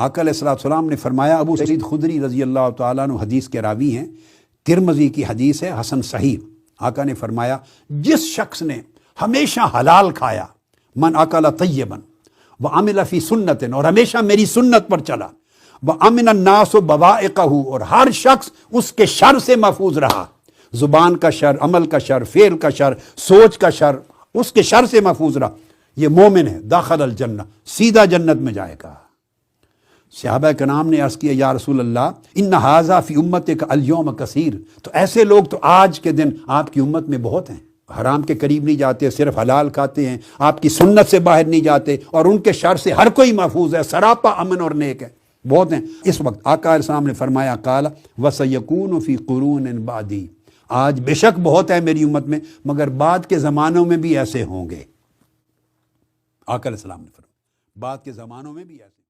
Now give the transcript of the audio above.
आका अलैहिस्सलाम ने फरमाया, अबू सईद खुदरी रज़ी अल्लाह तआला अन्हु हदीस के रावी हैं, तिरमिज़ी की हदीस है, हसन सही। आका ने फरमाया, जिस शख्स ने हमेशा हलाल खाया, मन अकल तय्यबन व अमिल फी सुन्नतिन, और हमेशा मेरी सुन्नत पर चला, व अमिन अन्नास बवाइक़हु, और हर शख्स उसके शर से महफूज रहा, जुबान का शर, अमल का शर, फेल का शर, सोच का शर, उसके शर से महफूज रहा, ये मोमिन है, दाखिल अल जन्नह, सीधा जन्नत में जाएगा। सहाबा कराम ने अर्ज़ किया, या रसूल अल्लाह, इन्ना हाज़ा फी उम्मतिक अल यौम कसीर, तो ऐसे लोग तो आज के दिन आपकी उम्मत में बहुत हैं, हराम के करीब नहीं जाते, सिर्फ हलाल खाते हैं, आपकी सुन्नत से बाहर नहीं जाते, और उनके शर से हर कोई महफूज है, सरापा अमन और नेक है, बहुत हैं। इस वक्त आका अलैहिस्सलाम ने फरमाया, काला वसयकून फी कुरून बादी, आज बेशक बहुत है मेरी उम्मत में, मगर बाद के ज़मानों में भी ऐसे होंगे। आका अलैहिस्सलाम ने फरमाया, बाद के ज़मानों में भी ऐसे।